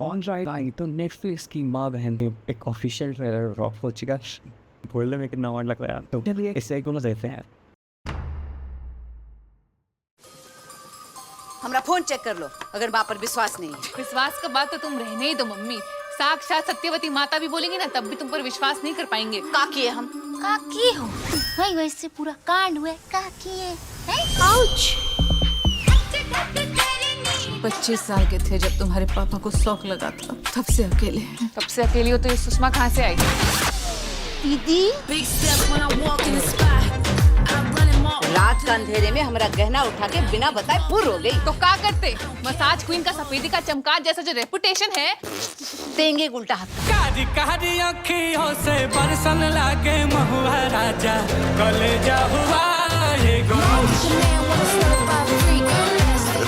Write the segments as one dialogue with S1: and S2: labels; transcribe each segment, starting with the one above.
S1: Alright I तो Netflix की माँ बहन ने एक ऑफिशियल ट्रेलर ड्रॉप हो चुका। बोलने में कितना और लग रहा है, तो चलिए इसे क्यों देते हैं।
S2: हमारा फोन चेक कर लो, अगर बाप पर विश्वास नहीं है।
S3: विश्वास का बात तो तुम रहने ही दो मम्मी। साक्षात सत्यवती माता भी बोलेंगी ना, तब भी तुम पर विश्वास नहीं कर पाएंगे।
S2: का किए हम?
S4: काकी हो वही वैसे पूरा कांड हुआ काकी है। आउच
S3: 25 साल के थे जब तुम्हारे पापा को शौक लगा था, तब से अकेले हैं। तब से अकेली हो तो ये सुषमा कहाँ से आई?
S4: दीदी
S2: रात का अंधेरे में हमारा गहना उठा के बिना बताए पूर हो गई।
S3: तो क्या करते? मसाज क्वीन का सफेदी का चमकार जैसा जो रेपुटेशन है,
S2: देंगे उल्टा हाथ।
S5: कादी कादी अखियों से बरसन लागे महुआ राजा, कलेजा हुआ ये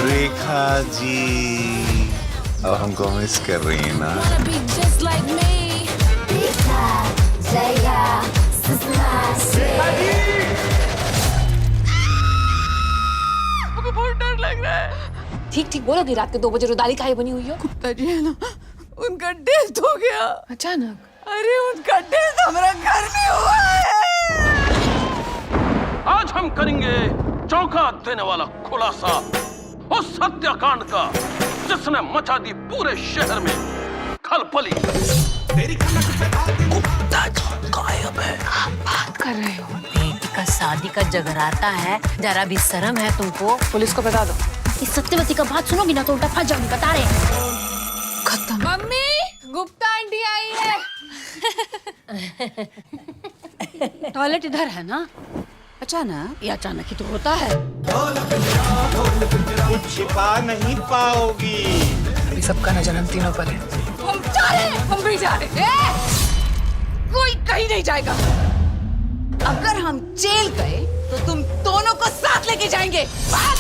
S6: रेखा जी अब हमको मिस कर रही है ना।
S3: मुझे बहुत डर लग रहा है। ठीक ठीक बोलोगी, रात के 2 बजे रुदाली काहे बनी हुई हो?
S2: गुप्ता जी है ना, उनका डेथ हो गया
S3: अचानक।
S2: अरे उनका डेथ हमारा घर में हुआ है।
S7: आज हम करेंगे चौंका देने वाला खुलासा उस हत्याकांड का जिसने मचा दी पूरे शहर में खलबली।
S2: गुप्ता जी गायब है।
S3: बात कर रहे हो?
S4: बेटी का शादी का जगराता है, जरा भी शर्म है तुमको?
S3: पुलिस को बता दो।
S4: इस सत्यवती का बात सुनोगी ना तो उल्टा फंस जाओगी, बता रहे हैं।
S3: खत्म। मम्मी, गुप्ता आंटी आई है।
S4: टॉयलेट इधर है ना?
S2: अचानक ये अचानक ही तो होता है।
S6: कुछ छिपा नहीं पाओगी।
S3: अभी सबका न जन्म तीनों पर है।
S2: हम जा रहे हैं, हम भी जा रहे हैं। कोई कहीं नहीं जाएगा। अगर हम जेल गए तो तुम दोनों को साथ लेके जाएंगे। भाग!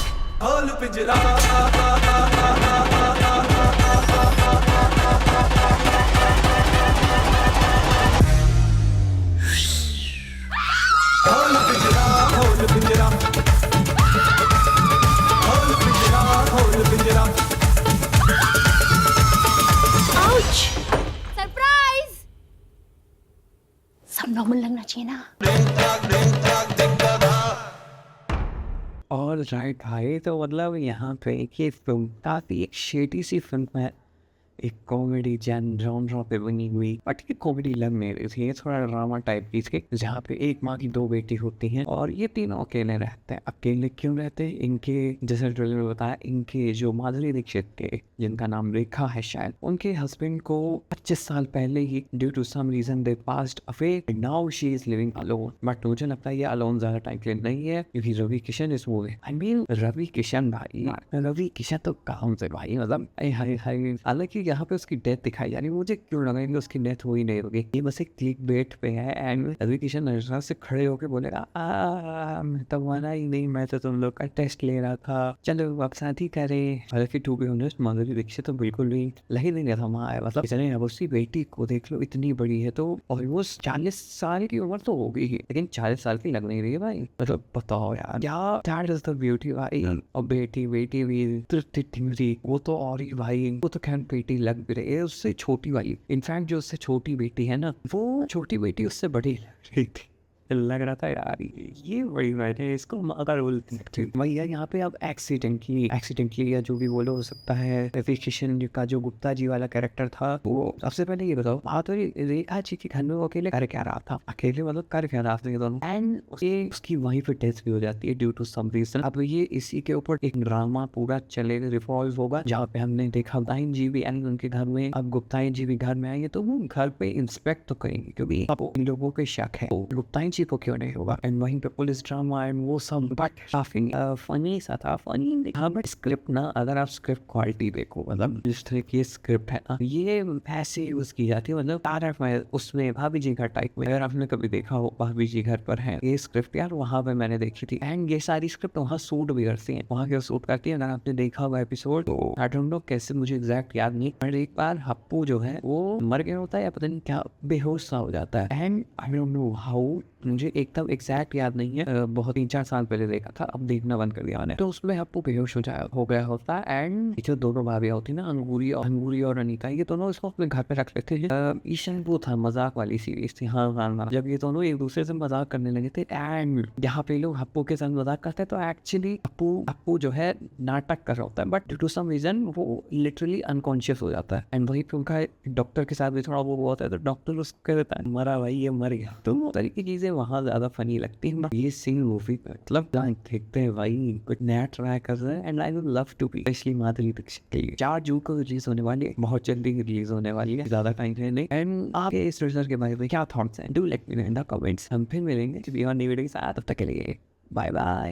S4: सरप्राइज! सब नॉर्मल लगना चाहिए ना।
S1: और राइट भाई, तो मतलब यहाँ पे ये फिल्म काफ़ी एक शेडी सी फिल्म है। एक कॉमेडी जॉनर पे बनी हुई, बट ये कॉमेडी लग नहीं रही थी, ये थोड़ा ड्रामा टाइप की थी, जहाँ पे एक माँ की 2 बेटी होती हैं और ये तीनों अकेले रहते हैं। अकेले क्यों रहते हैं? इनके जैसे ट्रेलर में बताया, इनके जो माधुरी दीक्षित के, जिनका नाम रेखा है शायद, उनके हस्बैंड को 25 साल पहले ही due to some reason they passed away, now she is living alone. But मुझे लगता है ये अलोन ज्यादा टाइम के लिए नहीं है, क्योंकि रवि किशन इस movie, I mean Ravi Kishan भाई, रवि किशन तो काम से भाई, मतलब हालांकि यहाँ पे उसकी डेथ दिखाई जा रही है, मुझे क्यों लगा कि उसकी डेथ हुई नहीं होगी। ये बस एक क्लिक बेट पे है एंड रवि किशन नजर से खड़े होकर बोलेगा, मैं तो माना ही नहीं, मैं तो तुम लोग का टेस्ट ले रहा था, चलो अब शादी करें। हालांकि to be honest Madhuri Dixit तो बिल्कुल भी लग नहीं रहा था माँ है, मतलब इतने अब उसकी बेटी को देख लो, इतनी बड़ी है, तो ऑलमोस्ट 40 साल की उम्र तो होगी ही, लेकिन 40 साल की लग नहीं रही है भाई। मतलब बताओ यार, क्या दैट इज द ब्यूटी भाई। और बेटी भी तृप्ति, वो तो और ही भाई, वो तो खैर बेटी लग भी रही है उससे छोटी वाली। इनफैक्ट जो उससे छोटी बेटी है ना, वो छोटी बेटी उससे बड़ी लग रही थी। लग रहा था यार ये बड़ी बात है, इसको अगर बोलते भैया यहाँ पे अब एक्सीडेंटली या जो भी बोलो हो सकता है। रवि किशन का जो गुप्ता जी वाला कैरेक्टर था, वो सबसे पहले ये बताओ, माधुरी रेखा जी के घर में वो अकेले कर क्या रहा था? अकेले मतलब कर क्या रहा था ये दोनों? एंड उसकी वहीं पे डेथ भी हो जाती है ड्यू टू सम रीजन। अब ये इसी के ऊपर एक ड्रामा पूरा चलेगा, रिवॉल्व होगा, जहाँ पे हमने देखा गुप्ताइन जी भी एंड उनके घर में, अब गुप्ताइन जी भी घर में आएंगे तो वो घर पे इंस्पेक्ट तो करेंगे, क्योंकि अब इन लोगों के शक है गुप्ताइन को क्यों नहीं होगा। एंड वहीं पे पुलिस ड्रामा एंड वो सब, बट काफी फनी सा था, फनी हाँ। बट स्क्रिप्ट ना, अगर आप स्क्रिप्ट क्वालिटी देखो, मतलब जिस तरह की स्क्रिप्ट है ना, ये ऐसे यूज की जाती है, मतलब तारक में उसमें भाभी जी घर टाइप में, अगर आपने कभी देखा हो भाभी जी घर पर है, ये स्क्रिप्ट यार वहाँ पे मैंने देखी थी। एंड ये सारी स्क्रिप्ट वहाँ सूट भी करती है, वहाँ के सूट करती है। अगर आपने देखा हुआ एपिसोड तो आई डोंट नो कैसे, मुझे एग्जैक्ट याद नहीं, पर एक बार हप्पू जो है वो मर गया होता है या पता नहीं क्या, बेहोश सा हो जाता है। And I don't know how मुझे एकदम एग्जैक्ट याद नहीं है, बहुत 3-4 साल पहले देखा था, अब देखना बंद कर दिया मैंने। तो उसमें हप्पू बेहोश हो गया होता है एंड जो दोनों भाभियाँ होती ना, अंगूरी और अनीता, ये दोनों इसको अपने घर पे रख लेते हैं। ईशन वो था, मजाक वाली सीरीज थी। हाँ, जब ये दोनों एक दूसरे से मजाक करने लगे थे एंड यहाँ पे लोग हप्पू के साथ मजाक करते हैं, तो एक्चुअली हप्पू जो है नाटक कर रहा होता है, but due to some reason वो लिटरली अनकॉन्शियस हो जाता है। एंड वही पे उनका डॉक्टर के साथ भी थोड़ा वो होता है, तो डॉक्टर उसको कह देता है मरा भाई, ये मर गया। तो वो तरह की चीजें वहाँ ज्यादा फनी लगती है। ये सीन मूवी पे मतलब देखते हैं भाई, कुछ नया ट्राई कर रहे हैं and I would love to be, specially Madhuri Dixit के लिए। 4 जून को रिलीज होने वाली है, बहुत जल्दी रिलीज होने वाली है, ज्यादा टाइम है नहीं। एंड आपके इस रिजल्ट के बारे में क्या थॉट्स हैं, do let me know in the comments. हम फिर मिलेंगे नई वीडियो के साथ, तब तक के लिए बाय बाय।